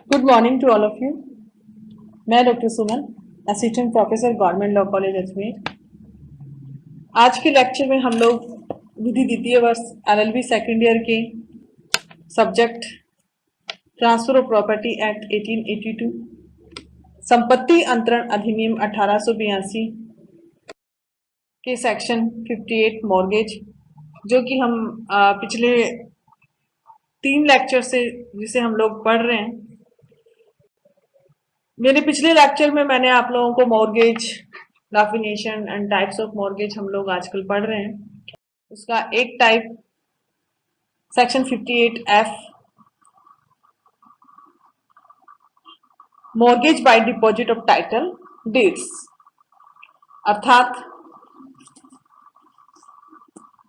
Good morning to all of you. मैं doctor Suman, assistant professor government law college Ajmer. आज के lecture में हम लोग विधि द्वितीय वर्ष LLB सेकेंड ईयर के subject transfer of property act 1882, संपत्ति अंतरण अधिनियम 1882 के सेक्शन 58 मॉर्गेज, जो कि हम पिछले 3 लेक्चर से जिसे हम लोग पढ़ रहे हैं। मेरे पिछले लेक्चर में मैंने आप लोगों को mortgage definition and types of mortgage हम लोग आजकल पढ़ रहे हैं। उसका एक type section 58F mortgage by deposit of title deeds, अर्थात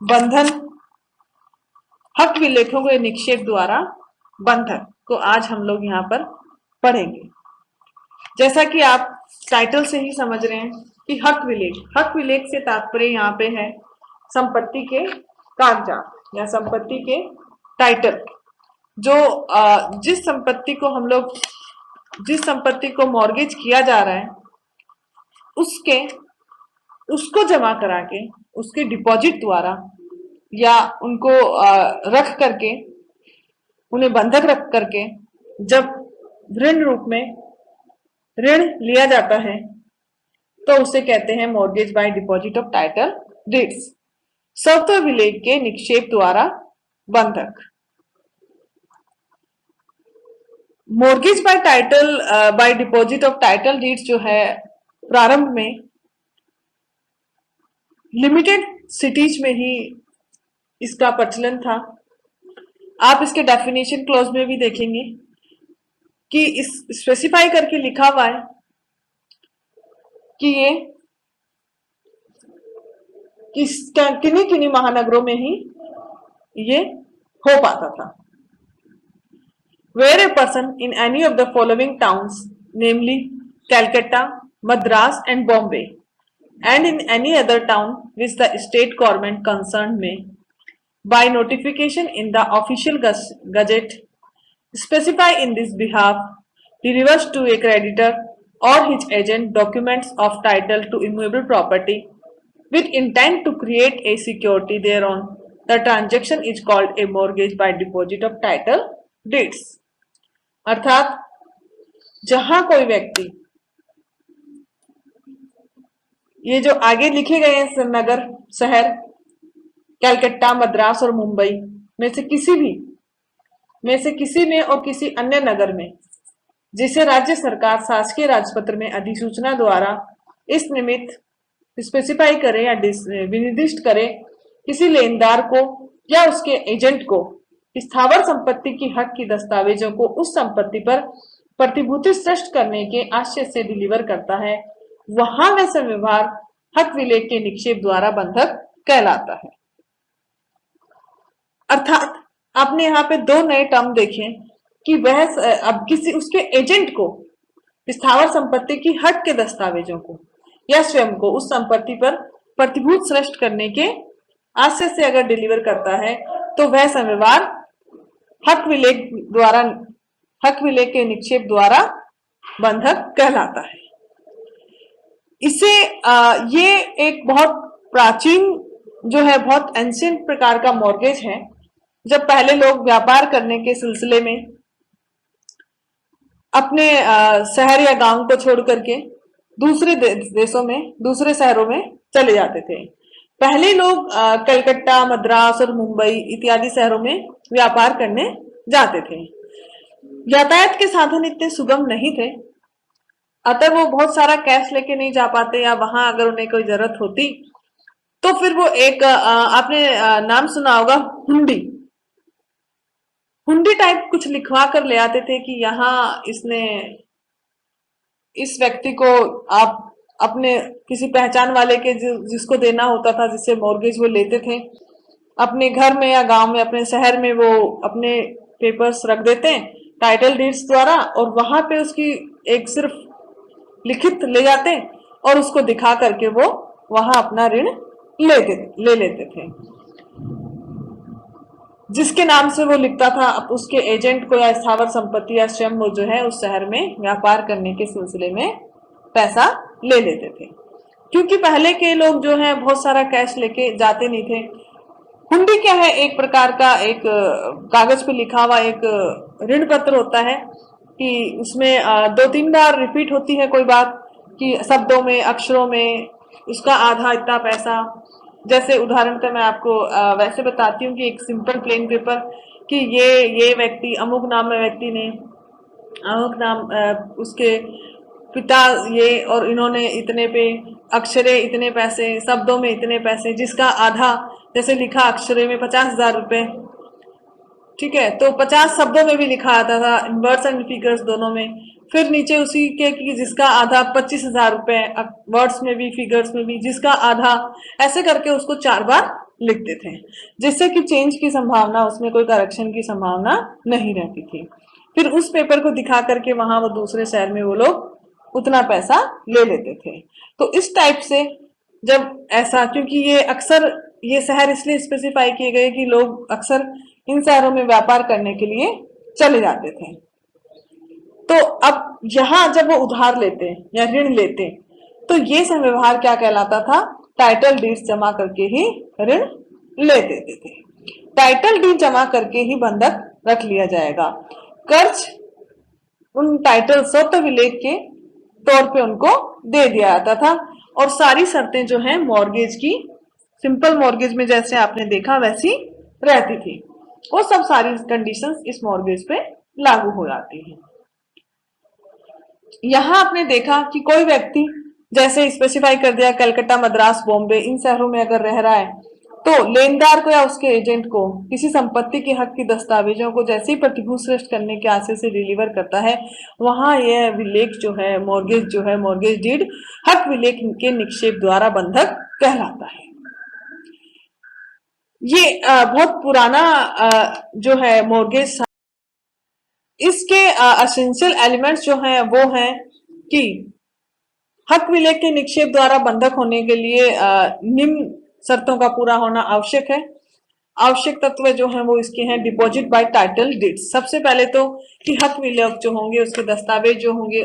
बंधन हक विलेखों के निक्षेप द्वारा बंधक को आज हम लोग यहाँ पर पढ़ेंगे। जैसा कि आप टाइटल से ही समझ रहे हैं कि हक विलेख से तात्पर्य यहाँ पे है संपत्ति के कागजात या संपत्ति के टाइटल। जो जिस संपत्ति को मॉर्गेज किया जा रहा है उसको जमा करा के उसके डिपॉजिट द्वारा या उनको रख करके उन्हें बंधक रख करके जब ऋण रूप में ऋण लिया जाता है तो उसे कहते हैं mortgage by deposit of title deeds, स्वत्व विलेख के निक्षेप द्वारा बंधक। Mortgage by deposit of title deeds जो है प्रारंभ में लिमिटेड सिटीज में ही इसका प्रचलन था। आप इसके डेफिनेशन क्लॉज में भी देखेंगे कि इस स्पेसिफाई करके लिखा हुआ है कि ये किन्हीं महानगरों में ही ये हो पाता था। Where a person in any of the following towns, namely Calcutta, Madras and Bombay, and in any other town which the state government concerned may, by notification in the official gazette, specify in this behalf, delivers to a creditor or his agent documents of title to immovable property with intent to create a security thereon, the transaction is called a mortgage by deposit of title deeds। अर्थात जहां कोई व्यक्ति, ये जो आगे लिखे गए हैं नगर शहर कलकत्ता, मद्रास और मुंबई में से किसी में और किसी अन्य नगर में जिसे राज्य सरकार शासकीय राजपत्र में अधिसूचना द्वारा इस निमित्त स्पेसिफाई करे या विनिर्दिष्ट करे, किसी लेनदार को या उसके एजेंट को स्थावर संपत्ति की हक की दस्तावेजों को उस संपत्ति पर प्रतिभूति सृष्ट करने के आशय से डिलीवर करता है, वहां वह व्यवहार हक विलेख के निक्षेप द्वारा बंधक कहलाता है। अर्थात आपने यहाँ पे 2 नए टर्म देखे कि वह अब किसी उसके एजेंट को स्थावर संपत्ति की हक के दस्तावेजों को या स्वयं को उस संपत्ति पर प्रतिभूत सृष्ट करने के आशय से अगर डिलीवर करता है तो वह संव्यवहार हक विलेख के निक्षेप द्वारा बंधक कहलाता है। इसे ये एक बहुत प्राचीन जो है बहुत एंशिएंट प्रकार का मॉर्गेज है। जब पहले लोग व्यापार करने के सिलसिले में अपने शहर या गांव को छोड़ करके दूसरे देशों में दूसरे शहरों में चले जाते थे। पहले लोग कलकत्ता, मद्रास और मुंबई इत्यादि शहरों में व्यापार करने जाते थे। यातायात के साधन इतने सुगम नहीं थे, अतः वो बहुत सारा कैश लेके नहीं जा पाते, या वहां अगर उन्हें कोई जरूरत होती तो फिर वो एक आपने नाम सुना होगा हुंडी टाइप कुछ लिखवा कर ले आते थे कि यहाँ इस व्यक्ति को आप अपने किसी पहचान वाले के जिसको देना होता था, जिससे मॉर्गेज वो लेते थे, अपने घर में या गांव में अपने शहर में वो अपने पेपर्स रख देते हैं टाइटल डीड्स द्वारा, और वहां पे उसकी एक सिर्फ लिखित ले जाते हैं और उसको दिखा करके वो वहां अपना ऋण ले लेते थे। जिसके नाम से वो लिखता था, अब उसके एजेंट को या स्थावर संपत्ति या स्वयं वो जो है उस शहर में व्यापार करने के सिलसिले में पैसा ले लेते थे। क्योंकि पहले के लोग जो है बहुत सारा कैश लेके जाते नहीं थे। हुंडी क्या है, एक प्रकार का एक कागज पे लिखा हुआ एक ऋण पत्र होता है कि उसमें दो तीन बार रिपीट होती है कोई बात, कि शब्दों में अक्षरों में उसका आधा इतना पैसा। जैसे उदाहरण का मैं आपको वैसे बताती हूँ कि एक सिंपल प्लेन पेपर कि ये व्यक्ति अमुक नाम में व्यक्ति ने अमुक नाम उसके पिता ये और इन्होंने इतने पे अक्षरे इतने पैसे शब्दों में इतने पैसे जिसका आधा, जैसे लिखा अक्षरे में 50,000 रुपए, ठीक है, तो 50 शब्दों में भी लिखा आता था, वर्ड्स एंड फिगर्स दोनों में। फिर नीचे उसी के कि जिसका आधा 25,000 रुपए, वर्ड्स में भी फिगर्स में भी जिसका आधा, ऐसे करके उसको 4 बार लिखते थे, जिससे कि चेंज की संभावना, उसमें कोई करेक्शन की संभावना नहीं रहती थी। फिर उस पेपर को दिखा करके वहां वो दूसरे शहर में वो लोग उतना पैसा ले लेते थे। तो इस टाइप से जब ऐसा, क्योंकि ये अक्सर ये शहर इसलिए स्पेसिफाई किए गए कि लोग अक्सर इन शहरों में व्यापार करने के लिए चले जाते थे। तो अब यहाँ जब वो उधार लेते या ऋण लेते, तो ये सब व्यवहार क्या कहलाता था, टाइटल डीड्स जमा करके ही ऋण ले देते थे। टाइटल डीड जमा करके ही बंधक रख लिया जाएगा। कर्ज उन टाइटल स्वतः विलेख के तौर पे उनको दे दिया जाता था, और सारी शर्तें जो है मॉर्गेज की, सिंपल मॉर्गेज में जैसे आपने देखा वैसी रहती थी, वो सब सारी कंडीशंस इस मॉर्गेज पे लागू हो जाती है। यहां आपने देखा कि कोई व्यक्ति जैसे स्पेसिफाई कर दिया कलकत्ता, मद्रास, बॉम्बे, इन शहरों में अगर रह रहा है, तो लेनदार को या उसके एजेंट को किसी संपत्ति के हक की दस्तावेजों को जैसे ही प्रतिभूत श्रेष्ठ करने के आशय से डिलीवर करता है, वहां यह विलेख जो है मॉर्गेज डीड हक विलेख के निक्षेप द्वारा बंधक कहलाता है। ये बहुत पुराना जो है मॉर्गेज, इसके असेंशियल एलिमेंट्स जो हैं वो हैं कि हक विलेख के निक्षेप द्वारा बंधक होने के लिए निम्न शर्तों का पूरा होना आवश्यक है। आवश्यक तत्व जो हैं वो इसके हैं, डिपॉजिट बाय टाइटल डीड्स, सबसे पहले तो कि हक विलेख जो होंगे उसके दस्तावेज जो होंगे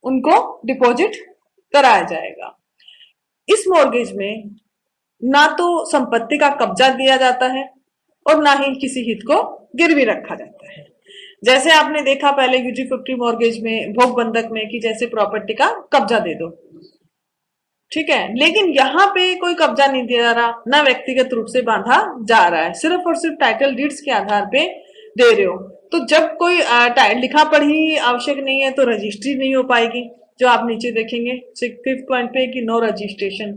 उनको डिपॉजिट कराया जाएगा। इस मॉर्गेज में ना तो संपत्ति का कब्जा दिया जाता है और ना ही किसी हित को गिरवी रखा जाता है। जैसे आपने देखा पहले यूजी50 मॉर्गेज में, भोग बंधक में, कि जैसे प्रॉपर्टी का कब्जा दे दो, ठीक है, लेकिन यहाँ पे कोई कब्जा नहीं दिया जा रहा, ना व्यक्तिगत रूप से बांधा जा रहा है, सिर्फ और सिर्फ टाइटल डीड्स के आधार पे दे रहे हो। तो जब कोई लिखा पढ़ी आवश्यक नहीं है तो रजिस्ट्री नहीं हो पाएगी, जो आप नीचे देखेंगे 5th पॉइंट पे कि नो रजिस्ट्रेशन।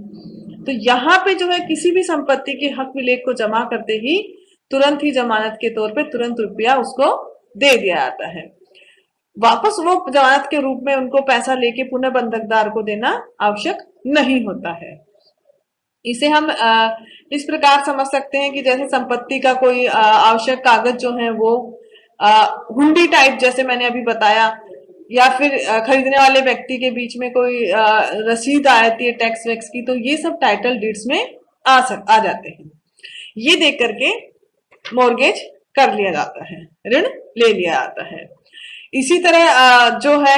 तो यहाँ पे जो है किसी भी संपत्ति के हक विलेख को जमा करते ही तुरंत ही जमानत के तौर पे तुरंत रुपया उसको दे दिया जाता है। वापस वो जमानत के रूप में उनको पैसा लेके पुनः बंधकदार को देना आवश्यक नहीं होता है। इसे हम इस प्रकार समझ सकते हैं कि जैसे संपत्ति का कोई आवश्यक कागज जो है वो हुंडी टाइप, जैसे मैंने अभी बताया, या फिर खरीदने वाले व्यक्ति के बीच में कोई रसीद आती है टैक्स वैक्स की, तो ये सब टाइटल डीड्स में आ जाते हैं। ये देख करके मॉर्गेज कर लिया जाता है, ऋण ले लिया जाता है। इसी तरह जो है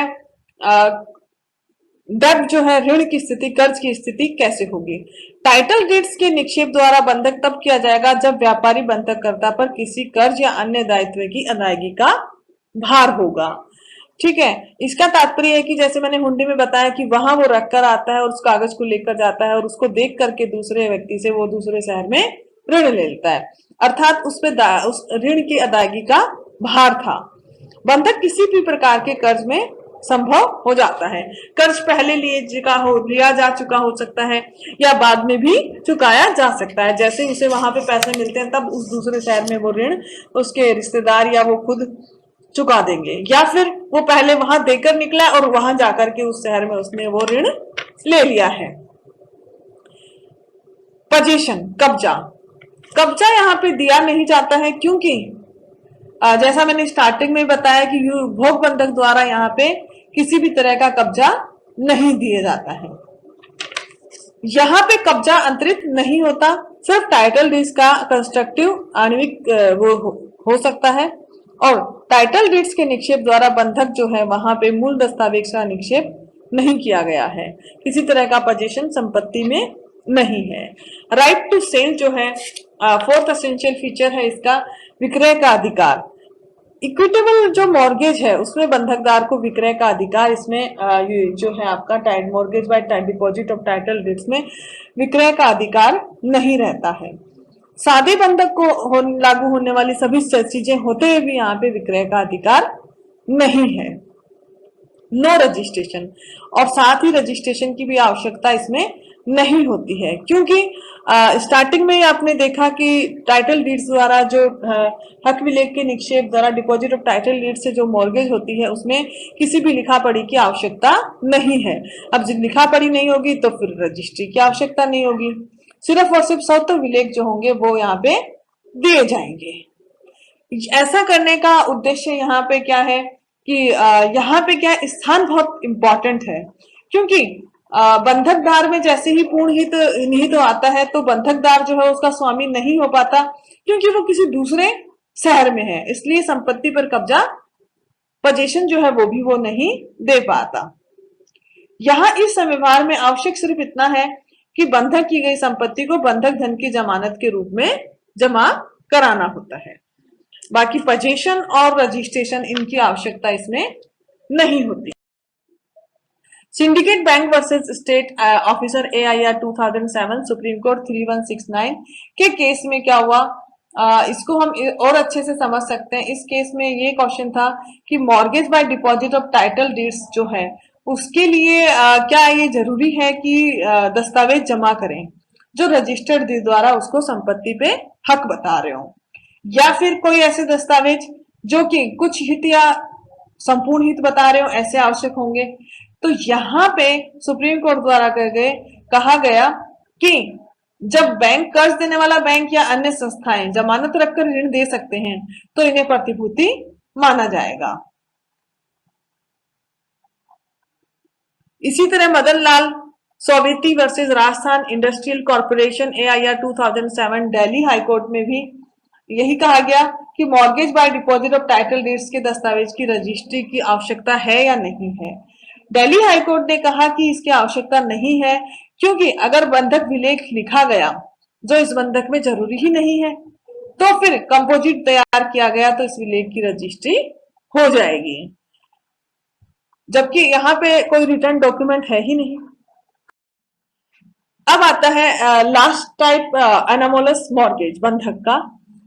जब जो है ऋण की स्थिति, कर्ज की स्थिति कैसे होगी, टाइटल डीड्स के निक्षेप द्वारा बंधक तब किया जाएगा जब व्यापारी बंधककर्ता पर किसी कर्ज या अन्य दायित्व की अदायगी का भार होगा। ठीक है, इसका तात्पर्य है कि जैसे मैंने हुंडी में बताया कि वहां वो रख कर आता है और उस कागज को लेकर जाता है और उसको देख करके दूसरे व्यक्ति से वो दूसरे शहर में ऋण ले लेता है, अर्थात उस पे उस ऋण की अदायगी का भार था। बंधक किसी भी प्रकार के कर्ज में संभव हो जाता है। कर्ज पहले लिया जा चुका हो सकता है या बाद में भी चुकाया जा सकता है। जैसे उसे वहां पे पैसे मिलते हैं तब उस दूसरे शहर में वो ऋण उसके रिश्तेदार या वो खुद चुका देंगे, या फिर वो पहले वहां देकर निकला और वहां जाकर के उस शहर में उसने वो ऋण ले लिया है। पोजीशन, कब्जा, कब्जा यहाँ पे दिया नहीं जाता है क्योंकि जैसा मैंने स्टार्टिंग में बताया कि भोग बंधक द्वारा यहाँ पे किसी भी तरह का कब्जा नहीं दिया जाता है। यहाँ पे कब्जा अंतरित नहीं होता, सिर्फ टाइटल डीड्स का कंस्ट्रक्टिव आणविक वो हो सकता है। और टाइटल डीड्स के निक्षेप द्वारा बंधक जो है वहां पे मूल दस्तावेज का निक्षेप नहीं किया गया है, किसी तरह का पोजीशन संपत्ति में नहीं है। राइट टू सेल जो है फोर्थ एसेंशियल फीचर है इसका, विक्रय का अधिकार। इक्विटेबल जो मॉर्गेज है उसमें बंधकदार को विक्रय का अधिकार, इसमें ये जो है आपका tight mortgage by deposit of title deeds में विक्रय का अधिकार नहीं रहता है। सादे बंधक को लागू होने वाली सभी चीजें होते हुए भी यहाँ पे विक्रय का अधिकार नहीं है। नो रजिस्ट्रेशन, और साथ ही रजिस्ट्रेशन की भी आवश्यकता इसमें नहीं होती है, क्योंकि स्टार्टिंग में ही आपने देखा कि टाइटल डीड्स द्वारा जो हक विलेख के निक्षेप द्वारा डिपॉजिट ऑफ टाइटल डीड से जो मॉर्गेज होती है उसमें किसी भी लिखा पढ़ी की आवश्यकता नहीं है। अब जब लिखा पढ़ी नहीं होगी तो फिर रजिस्ट्री की आवश्यकता नहीं होगी, सिर्फ और सिर्फ स्वतः विलेख जो होंगे वो यहाँ पे दिए जाएंगे। ऐसा करने का उद्देश्य यहाँ पे क्या है कि यहाँ पे क्या स्थान बहुत इंपॉर्टेंट है, क्योंकि बंधकदार में जैसे ही पूर्ण हित निहित आता है तो बंधकदार जो है उसका स्वामी नहीं हो पाता, क्योंकि वो किसी दूसरे शहर में है, इसलिए संपत्ति पर कब्जा पोजीशन जो है वो भी वो नहीं दे पाता। यहाँ इस व्यवहार में आवश्यक सिर्फ इतना है कि बंधक की गई संपत्ति को बंधक धन की जमानत के रूप में जमा कराना होता है। बाकी पोजीशन और रजिस्ट्रेशन इनकी आवश्यकता इसमें नहीं होती। Syndicate bank versus state officer AIR 2007 supreme court 3169 के केस में क्या हुआ, इसको हम और अच्छे से समझ सकते हैं। इस केस में ये क्वेश्चन था कि mortgage by deposit of title deeds जो है उसके लिए क्या ये जरूरी है कि दस्तावेज जमा करें जो रजिस्टर्ड डीड द्वारा उसको संपत्ति पे हक बता रहे हो, या फिर कोई ऐसे दस्तावेज जो कि कुछ हित या संपूर्ण हित बता रहे हो ऐसे आवश्यक होंगे। तो यहाँ पे सुप्रीम कोर्ट द्वारा कहा गया कि जब बैंक कर्ज देने वाला बैंक या अन्य संस्थाएं जमानत रखकर ऋण दे सकते हैं तो इन्हें प्रतिभूति माना जाएगा। इसी तरह Madan Lal Soveti versus Rajasthan industrial corporation AIR 2007 Delhi high court में भी यही कहा गया कि mortgage by deposit of title deeds के दस्तावेज की रजिस्ट्री की आवश्यकता है या नहीं है। दिल्ली हाईकोर्ट ने कहा कि इसकी आवश्यकता नहीं है, क्योंकि अगर बंधक विलेख लिखा गया जो इस बंधक में जरूरी ही नहीं है तो फिर कंपोजिट तैयार किया गया तो इस विलेख की रजिस्ट्री हो जाएगी, जबकि यहाँ पे कोई रिटर्न डॉक्यूमेंट है ही नहीं। अब आता है लास्ट टाइप एनामोलस मॉर्गेज बंधक का,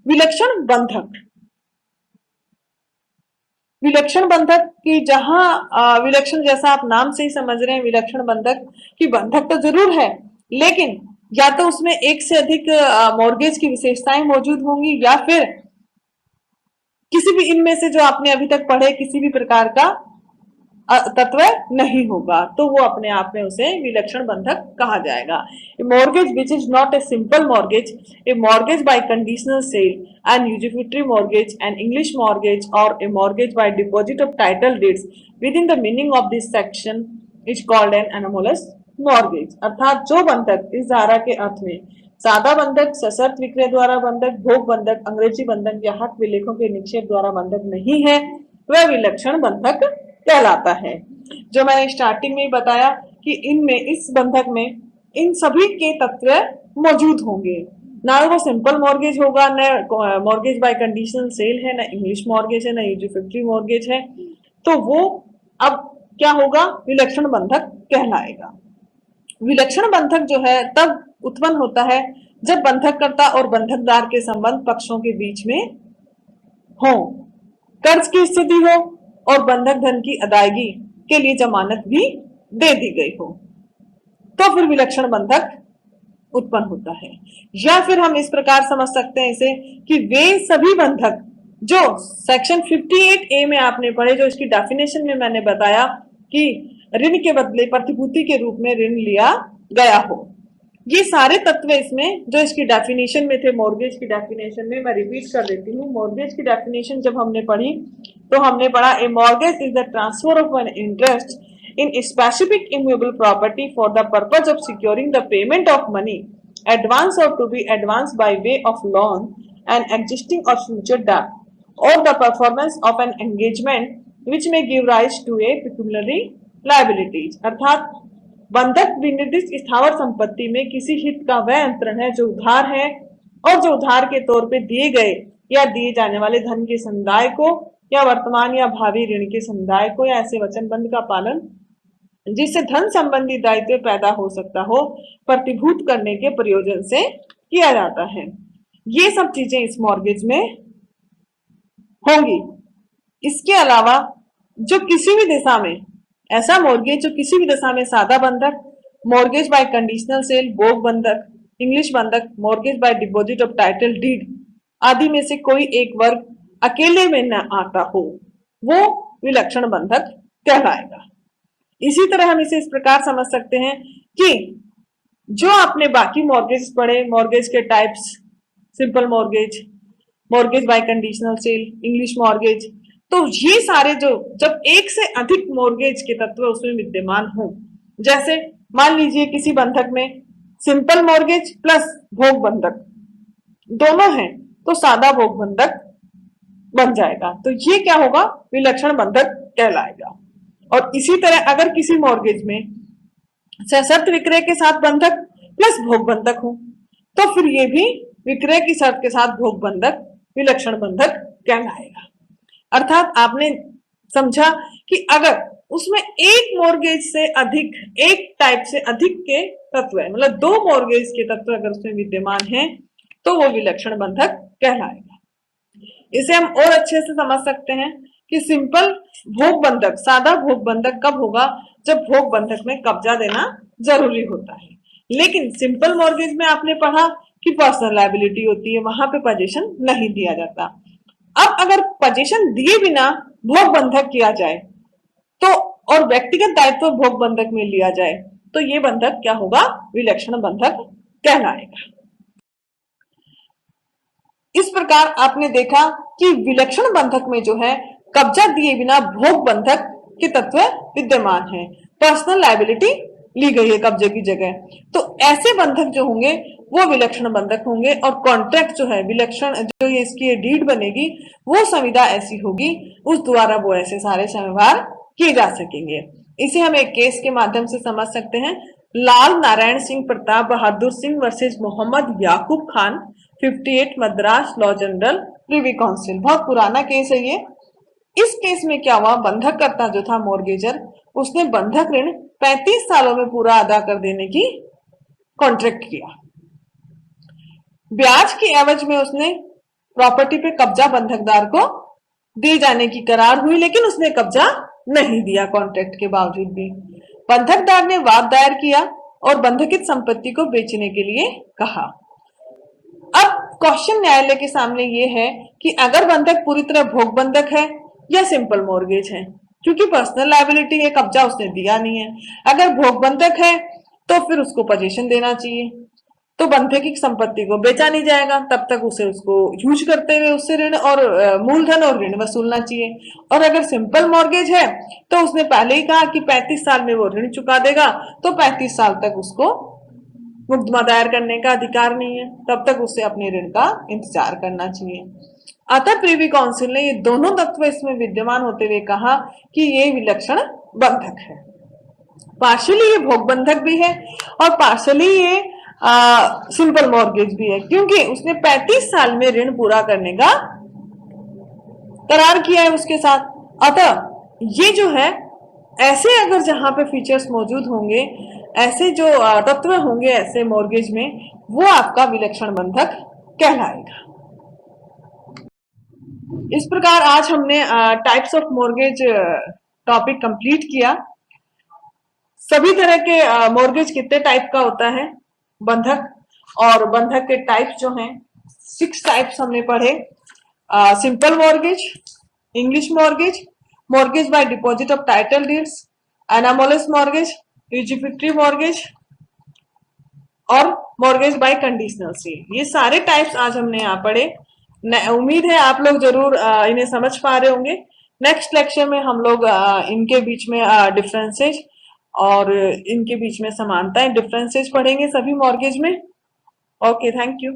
विलक्षण बंधक। विलक्षण बंधक की जहां विलक्षण जैसा आप नाम से ही समझ रहे हैं, विलक्षण बंधक की बंधक तो जरूर है लेकिन या तो उसमें एक से अधिक मॉर्गेज की विशेषताएं मौजूद होंगी या फिर किसी भी इनमें से जो आपने अभी तक पढ़े किसी भी प्रकार का तत्व नहीं होगा, तो वो अपने आप में उसे विलक्षण बंधक कहा जाएगा। A mortgage which is not a simple mortgage, a mortgage by conditional sale, an usufructuary mortgage, an English mortgage और a mortgage by deposit of title deeds within the meaning of this section is called an anomalous mortgage. अर्थात जो बंधक इस धारा के अर्थ में सादा बंधक, सशर्त विक्रय द्वारा बंधक, भोग बंधक, अंग्रेजी बंधक या हक विलेखों के निक्षेप द्वारा बंधक नहीं है वह विलक्षण बंधक कहलाता है। जो मैंने स्टार्टिंग में बताया कि इनमें इस बंधक में इन सभी के तत्व मौजूद होंगे, ना वो सिंपल मॉर्गेज होगा, न मॉर्गेज बाय कंडीशनल सेल है, ना इंग्लिश मॉर्गेज है, ना यूजिफिटरी मॉर्गेज है, तो वो अब क्या होगा, विलक्षण बंधक कहलाएगा। विलक्षण बंधक जो है तब उत्पन्न होता है जब बंधककर्ता और बंधकदार के संबंध पक्षों के बीच में हो, कर्ज की स्थिति हो और बंधक धन की अदायगी के लिए जमानत भी दे दी गई हो, तो फिर विलक्षण बंधक उत्पन्न होता है। या फिर हम इस प्रकार समझ सकते हैं इसे कि वे सभी बंधक जो सेक्शन 58A में आपने पढ़े, जो इसकी डेफिनेशन में मैंने बताया कि ऋण के बदले प्रतिभूति के रूप में ऋण लिया गया हो, ये सारे तत्व इसमें जो इसकी डेफिनेशन में थे, मॉर्गेज की डेफिनेशन में, मैं रिपीट कर देती हूँ। मॉर्गेज की डेफिनेशन जब हमने पढ़ी तो हमने पढ़ा a mortgage is the transfer of an interest in specific immutable property for the purpose of securing the payment of money, advance or to be advanced by way of loan and existing or future debt, or the performance of an engagement which may give rise to a pecuniary liabilities। अर्थात बंधक विनिर्दिष्ट स्थावर संपत्ति में किसी हित का वह अंतरण है जो उधार है और जो उधार के तौर पे दिए गए या दिए जाने वाले धन के समुदाय को या वर्तमान या भावी ऋण के समुदाय को या ऐसे वचनबंध का पालन जिससे धन संबंधी दायित्व पैदा हो सकता हो प्रतिभूत करने के प्रयोजन से किया जाता है। ये सब चीजें इस मॉर्गेज में होंगी। इसके अलावा जो किसी भी दिशा में ऐसा मॉर्गेज जो किसी भी दशा में सादा बंधक, मॉर्गेज बाय कंडीशनल सेल, भोग बंधक, इंग्लिश बंधक, mortgage by deposit of title deed आदि में से कोई एक वर्ग अकेले में न आता हो वो विलक्षण बंधक कहलाएगा। इसी तरह हम इसे इस प्रकार समझ सकते हैं कि जो आपने बाकी मॉर्गेज पढ़े, मॉर्गेज के types, simple mortgage, mortgage by conditional cell, English mortgage, तो ये सारे जो जब एक से अधिक मॉर्गेज के तत्व उसमें विद्यमान हो, जैसे मान लीजिए किसी बंधक में सिंपल मॉर्गेज प्लस भोग बंधक दोनों हैं तो सादा भोग बंधक बन जाएगा, तो ये क्या होगा, विलक्षण बंधक कहलाएगा। और इसी तरह अगर किसी मॉर्गेज में सशर्त विक्रय के साथ बंधक प्लस भोग बंधक हो तो फिर ये भी विक्रय की शर्त के साथ भोग बंधक विलक्षण बंधक कहलाएगा। अर्थात आपने समझा कि अगर उसमें एक मॉर्गेज से अधिक, एक टाइप से अधिक के तत्व है, मतलब दो मॉर्गेज के तत्व अगर उसमें विद्यमान है तो वो विलक्षण बंधक कहलाएगा। इसे हम और अच्छे से समझ सकते हैं कि सिंपल भोग बंधक, सादा भोग बंधक कब होगा, जब भोग बंधक में कब्जा देना जरूरी होता है। लेकिन सिंपल मॉर्गेज में आपने पढ़ा कि पर्सनल लायबिलिटी होती है, वहां पे पोजीशन नहीं दिया जाता। अब अगर पोजीशन दिए बिना भोग बंधक किया जाए तो और व्यक्तिगत दायित्व भोग बंधक में लिया जाए तो ये बंधक क्या होगा, विलक्षण बंधक कहलाएगा। इस प्रकार आपने देखा कि विलक्षण बंधक में जो है कब्जा दिए बिना भोग बंधक के तत्व विद्यमान है, पर्सनल लायबिलिटी ली गई है कब्जे की जगह, तो ऐसे बंधक जो होंगे वो विलक्षण बंधक होंगे। और कॉन्ट्रैक्ट जो है विलक्षण, जो ये इसकी डीड बनेगी वो संविदा ऐसी होगी उस द्वारा वो ऐसे सारे व्यवहार किए जा सकेंगे। इसे हम एक केस के माध्यम से समझ सकते हैं। Lal Narayan Singh Pratap Bahadur Singh versus Mohammad Yakub Khan 58 Madras law journal privy council, बहुत पुराना केस है ये। इस केस में क्या हुआ, बंधक करता जो था मॉर्गेजर, उसने बंधक ऋण 35 सालों में पूरा अदा कर देने की कॉन्ट्रैक्ट किया। ब्याज की एवज में उसने प्रॉपर्टी पे कब्जा बंधकदार को दी जाने की करार हुई, लेकिन उसने कब्जा नहीं दिया कॉन्ट्रैक्ट के बावजूद भी। बंधकदार ने वाद दायर किया और बंधकित संपत्ति को बेचने के लिए कहा। अब क्वेश्चन न्यायालय के सामने ये है कि अगर बंधक पूरी तरह भोग बंधक है या सिंपल मॉर्गेज है, क्योंकि पर्सनल लायबिलिटी है, कब्जा उसने दिया नहीं है। अगर भोग बंधक है तो फिर उसको पोजीशन देना चाहिए, तो बंधक की संपत्ति को बेचा नहीं जाएगा, तब तक उसे उसको यूज करते हुए उससे ऋण और मूलधन और ऋण वसूलना चाहिए। और अगर सिंपल मॉर्गेज है तो उसने पहले ही कहा कि 35 साल में वो ऋण चुका देगा, तो 35 साल तक उसको मुकदमा दायर करने का अधिकार नहीं है, तब तक उसे अपने ऋण का इंतजार करना चाहिए। अतः प्रिवी काउंसिल ने ये दोनों तत्व इसमें विद्यमान होते हुए कहा कि ये विलक्षण बंधक है। पार्शियली ये भोग बंधक भी है और पार्शियली ये सिंपल मॉर्गेज भी है, क्योंकि उसने 35 साल में ऋण पूरा करने का करार किया है उसके साथ। अतः ये जो है ऐसे अगर जहां पे फीचर्स मौजूद होंगे, ऐसे जो तत्व होंगे ऐसे मॉर्गेज में, वो आपका विलक्षण बंधक कहलाएगा। इस प्रकार आज हमने types of mortgage topic complete किया। सभी तरह के मॉर्गेज कितने टाइप का होता है, बंधक, और बंधक के टाइप्स जो हैं 6 टाइप्स हमने पढ़े। Simple mortgage, English mortgage, mortgage by deposit of title deeds, anomalous mortgage, usufructuary mortgage और मॉर्गेज बाय कंडीशनल सेल। ये सारे टाइप्स आज हमने यहाँ पढ़े। उम्मीद है आप लोग जरूर इन्हें समझ पा रहे होंगे। नेक्स्ट लेक्चर में हम लोग इनके बीच में डिफरेंसेस और इनके बीच में समानताएं डिफरेंसेस पढ़ेंगे सभी मॉर्गेज में। Okay, thank you.